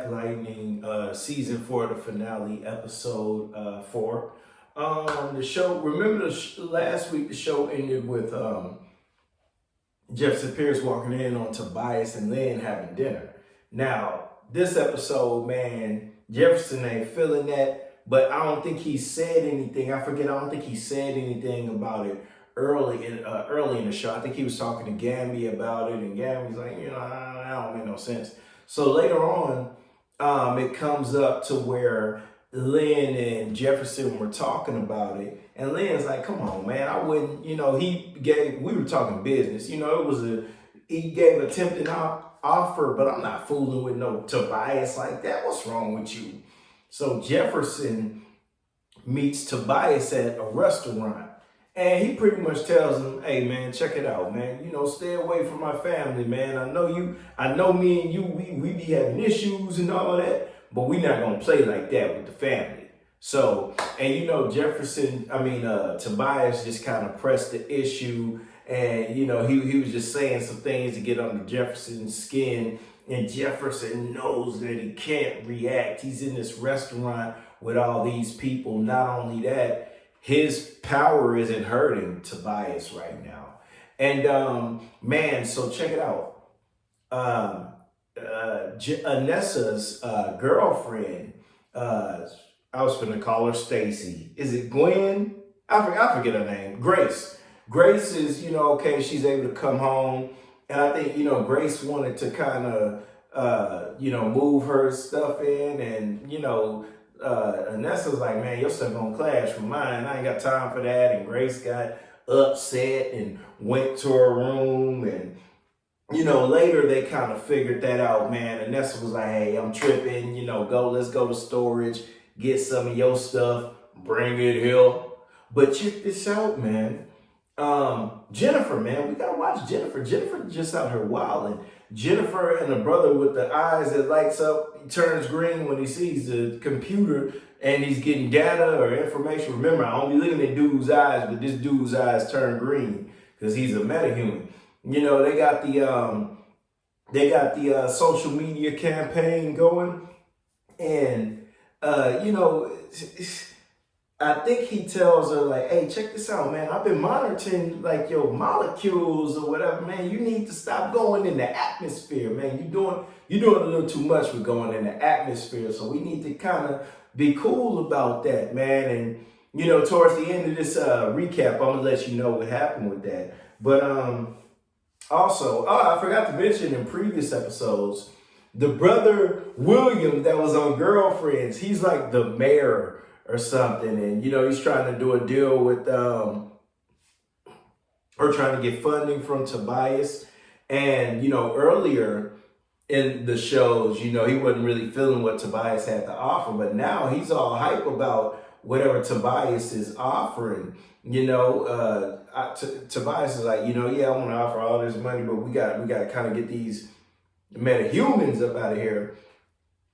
Lightning season 4, the finale, episode 4. The show. Remember last week the show ended with Jefferson Pierce walking in on Tobias and Lynn having dinner. Now this episode, man, Jefferson ain't feeling that, but I don't think he said anything. I don't think he said anything about it early in the show. I think he was talking to Gamby about it, and Gamby's like, that don't make no sense. So later on, it comes up to where Lynn and Jefferson were talking about it. And Lynn's like, come on, man, I wouldn't, we were talking business. He gave a tempting offer, but I'm not fooling with no Tobias like that. What's wrong with you? So Jefferson meets Tobias at a restaurant. And he pretty much tells him, hey, man, check it out, man. Stay away from my family, man. I know me and you, we be having issues and all that, but we not going to play like that with the family. So, and Tobias just kind of pressed the issue. And, he was just saying some things to get under Jefferson's skin. And Jefferson knows that he can't react. He's in this restaurant with all these people. Not only that, his power isn't hurting Tobias right now. And so check it out. Anessa's girlfriend, I was going to call her Stacy. Is it Gwen? I forget her name. Grace. Grace is, she's able to come home. And I think, Grace wanted to kind of, move her stuff in and, Anessa's like, man, your stuff gonna clash with mine. I ain't got time for that. And Grace got upset and went to her room. And, later they kind of figured that out, man. Anessa was like, hey, I'm tripping. Let's go to storage, get some of your stuff, bring it here. But check this out, man. Jennifer, man, we gotta watch Jennifer. Jennifer just out here wilding. Jennifer and the brother with the eyes that lights up, he turns green when he sees the computer and he's getting data or information. Remember, I only looking at dude's eyes, but this dude's eyes turn green because he's a metahuman. They got the social media campaign going, and I think he tells her, like, hey, check this out, man. I've been monitoring, like, your molecules or whatever, man. You need to stop going in the atmosphere, man. You're doing a little too much with going in the atmosphere. So we need to kind of be cool about that, man. And, towards the end of this recap, I'm going to let you know what happened with that. But also, I forgot to mention in previous episodes, the brother William that was on Girlfriends, he's like the mayor or something, and he's trying to do a deal with or trying to get funding from Tobias. And earlier in the shows, he wasn't really feeling what Tobias had to offer, but now he's all hype about whatever Tobias is offering. Tobias is like, yeah, I want to offer all this money, but we got to kind of get these metahumans up out of here.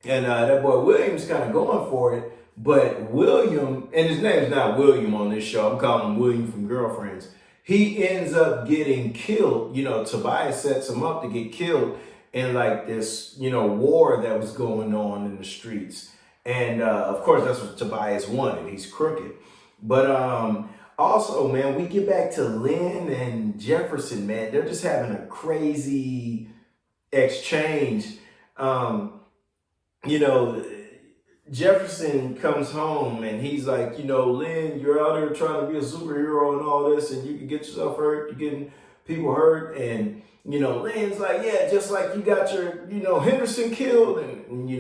And that boy William's kind of going for it. But William, and his name's not William on this show, I'm calling him William from Girlfriends. He ends up getting killed. Tobias sets him up to get killed in like this, war that was going on in the streets. And of course, that's what Tobias wanted. He's crooked. But also, man, we get back to Lynn and Jefferson, man. They're just having a crazy exchange. Jefferson comes home and he's like, Lynn, you're out there trying to be a superhero and all this, and you can get yourself hurt, you're getting people hurt. And, Lynn's like, yeah, just like you got your, Henderson killed. And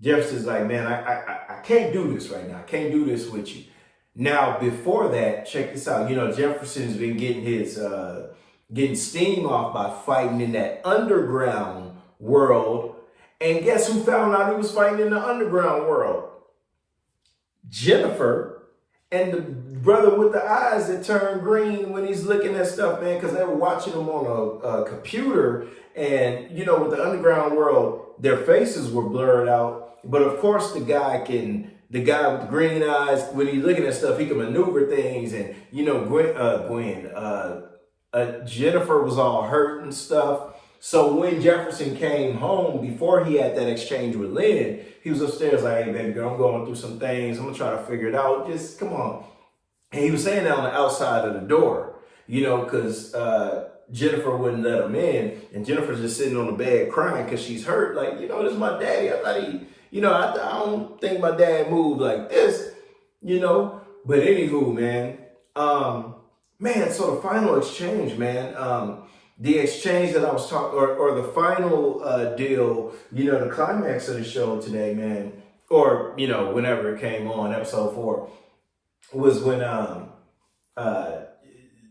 Jefferson's like, man, I can't do this right now. I can't do this with you. Now, before that, check this out. Jefferson's been getting his, getting steam off by fighting in that underground world. And guess who found out he was fighting in the underground world? Jennifer and the brother with the eyes that turn green when he's looking at stuff, man, because they were watching him on a computer. And, with the underground world, their faces were blurred out. But of course, the guy with the green eyes, when he's looking at stuff, he can maneuver things. And, Jennifer was all hurt and stuff. So when Jefferson came home, before he had that exchange with Lynn, he was upstairs like, hey, baby girl, I'm going through some things. I'm going to try to figure it out. Just come on. And he was saying that on the outside of the door, because Jennifer wouldn't let him in. And Jennifer's just sitting on the bed crying because she's hurt. Like, this is my daddy. I thought I don't think my dad moved like this. But anywho, man. So the final exchange, man. The exchange that I was talking, or the final deal, the climax of the show today, man, or, whenever it came on, episode 4, was when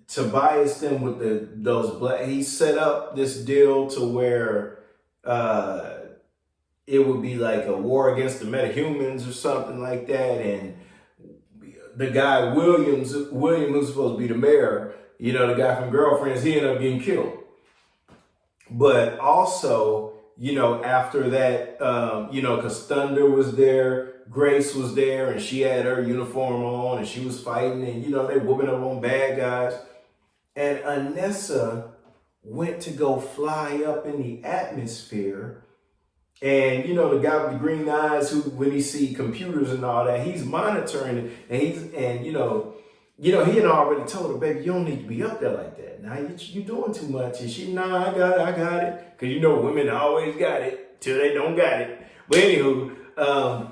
Tobias them with those black, he set up this deal to where it would be like a war against the metahumans or something like that, and the guy William, who's supposed to be the mayor, the guy from Girlfriends, he ended up getting killed. But also, after that, because Thunder was there, Grace was there, and she had her uniform on, and she was fighting, and, they whooping up on bad guys. And Anessa went to go fly up in the atmosphere. And, the guy with the green eyes, who, when he see computers and all that, he's monitoring it. And he had already told her, baby, you don't need to be up there like that. Now you doing too much. And she, nah, I got it. Because, women always got it till they don't got it. But anywho,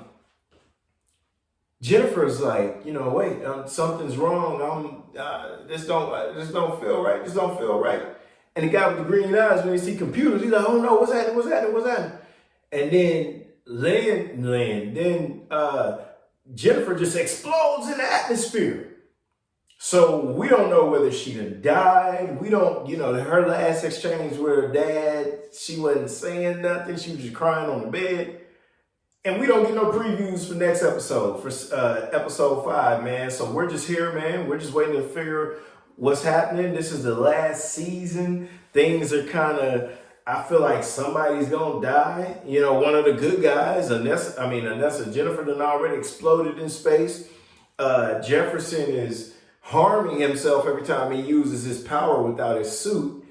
Jennifer's like, wait, something's wrong. This don't feel right. This don't feel right. And the guy with the green eyes, when he see computers, he's like, oh no, what's happening? And then Jennifer just explodes in the atmosphere. So we don't know whether she done died. We don't, her last exchange with her dad, she wasn't saying nothing. She was just crying on the bed. And we don't get no previews for next episode, for episode 5, man. So we're just here, man. We're just waiting to figure what's happening. This is the last season. Things are kind of, I feel like somebody's going to die. One of the good guys, Jennifer done already exploded in space. Jefferson is harming himself every time he uses his power without his suit.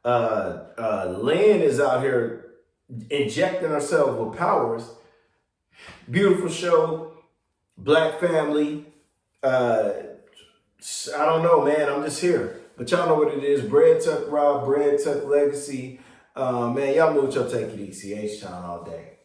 Lynn is out here injecting herself with powers. Beautiful show, black family. I don't know, man. I'm just here. But y'all know what it is. Bread Tuck Rob, Bread Tuck Legacy. Man, y'all know what y'all take it easy. H-Town all day.